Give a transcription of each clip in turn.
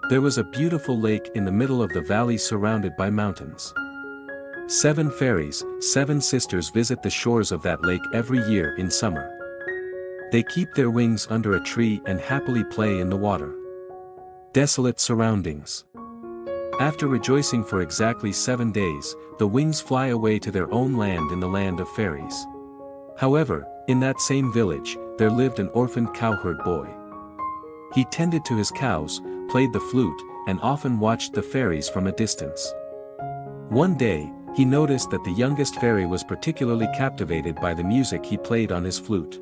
There was a beautiful lake in the middle of the valley surrounded by mountains. 7 fairies, 7 sisters visit the shores of that lake every year in summer. They keep their wings under a tree and happily play in the water. Desolate surroundings. After rejoicing for exactly 7 days, the wings fly away to their own land in the land of fairies. However, in that same village, there lived an orphaned cowherd boy. He tended to his cows, played the flute, and often watched the fairies from a distance. One day, he noticed that the youngest fairy was particularly captivated by the music he played on his flute.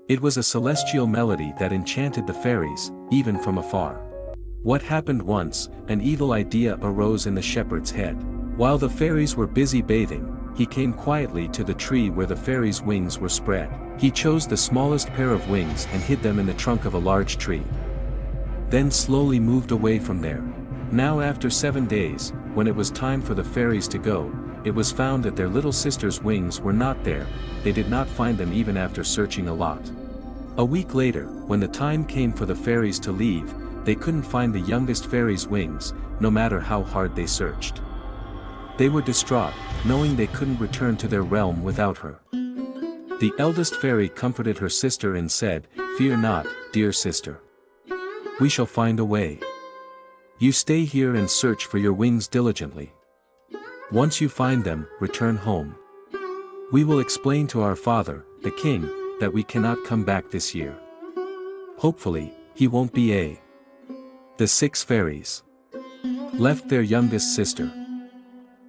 It was a celestial melody that enchanted the fairies, even from afar. What happened once, an evil idea arose in the shepherd's head. While the fairies were busy bathing, he came quietly to the tree where the fairies' wings were spread. He chose the smallest pair of wings and hid them in the trunk of a large tree. Then slowly moved away from there. Now after 7 days, when it was time for the fairies to go, it was found that their little sister's wings were not there. They did not find them even after searching a lot. A week later, when the time came for the fairies to leave, they couldn't find the youngest fairy's wings, no matter how hard they searched. They were distraught, knowing they couldn't return to their realm without her. The eldest fairy comforted her sister and said, "Fear not, dear sister. We shall find a way. You stay here and search for your wings diligently. Once you find them, return home. We will explain to our father, the king, that we cannot come back this year. Hopefully, he won't be." The 6 fairies left their youngest sister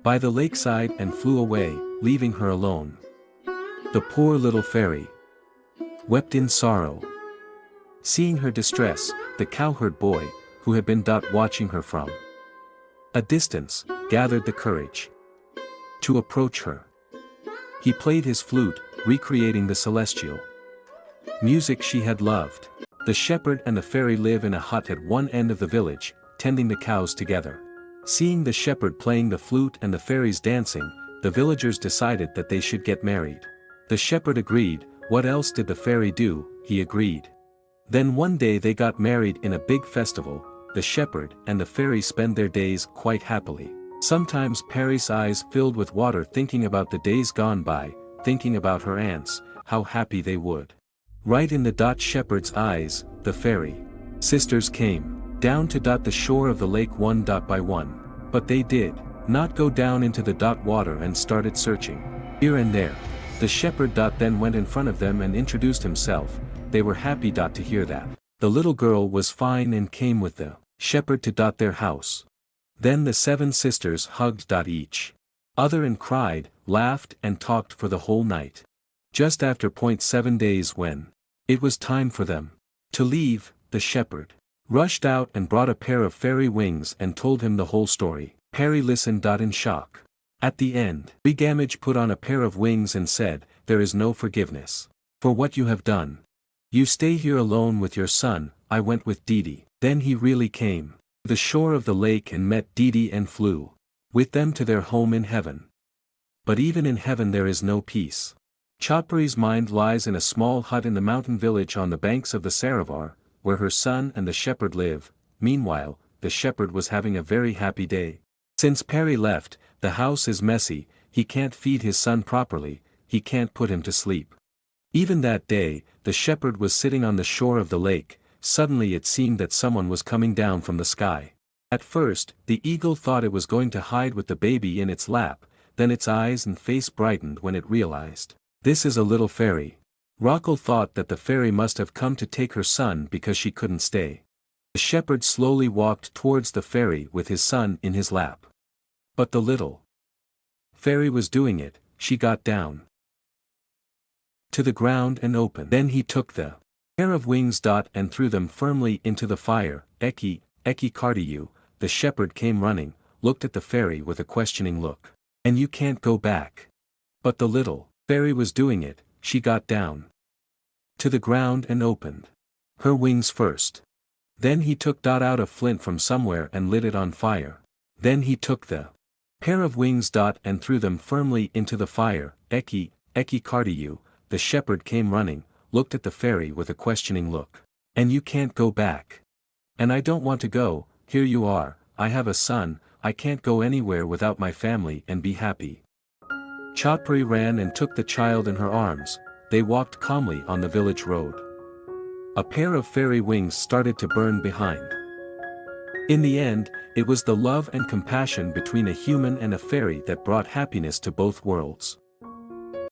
by the lakeside and flew away, leaving her alone. The poor little fairy wept in sorrow. Seeing her distress, the cowherd boy, who had been watching her from a distance, gathered the courage to approach her. He played his flute, recreating the celestial music she had loved. The shepherd and the fairy live in a hut at one end of the village, tending the cows together. Seeing the shepherd playing the flute and the fairies dancing, the villagers decided that they should get married. The shepherd agreed. What else did the fairy do? He agreed. Then one day they got married in a big festival. The shepherd and the fairy spend their days quite happily. Sometimes Perry's eyes filled with water thinking about the days gone by, thinking about her aunts, how happy they would. Right in the shepherd's eyes, the fairy sisters came down to the shore of the lake one by one. But they did not go down into the water and started searching here and there. The shepherd then went in front of them and introduced himself. They were happy to hear that. The little girl was fine and came with the shepherd to their house. Then the 7 sisters hugged each other and cried, laughed and talked for the whole night. Just after 7 days when it was time for them to leave, the shepherd rushed out and brought a pair of fairy wings and told him the whole story. Perry listened in shock. At the end, Gamage put on a pair of wings and said, "There is no forgiveness for what you have done. You stay here alone with your son." I went with Didi. Then he really came to the shore of the lake and met Didi and flew with them to their home in heaven. But even in heaven there is no peace. Chotpuri's mind lies in a small hut in the mountain village on the banks of the Saravar, where her son and the shepherd live. Meanwhile, the shepherd was having a very happy day. Since Perry left, the house is messy, he can't feed his son properly, he can't put him to sleep. Even that day, the shepherd was sitting on the shore of the lake. Suddenly it seemed that someone was coming down from the sky. At first, the eagle thought it was going to hide with the baby in its lap, then its eyes and face brightened when it realized, "This is a little fairy." Rockle thought that the fairy must have come to take her son because she couldn't stay. The shepherd slowly walked towards the fairy with his son in his lap. But the little fairy was doing it. She got down to the ground and opened. Then he took the pair of wings and threw them firmly into the fire. "Eki, Eki Cardiu," the shepherd came running, looked at the fairy with a questioning look. "And you can't go back." But the little fairy was doing it. She got down to the ground and opened her wings first. Then he took out a flint from somewhere and lit it on fire. Then he took the pair of wings and threw them firmly into the fire. "Eki, Eki Cardiu," the shepherd came running, looked at the fairy with a questioning look. "And you can't go back." "And I don't want to go," here you are, I have a son, I can't go anywhere without my family and be happy. Chhatri ran and took the child in her arms, they walked calmly on the village road. A pair of fairy wings started to burn behind. In the end, it was the love and compassion between a human and a fairy that brought happiness to both worlds.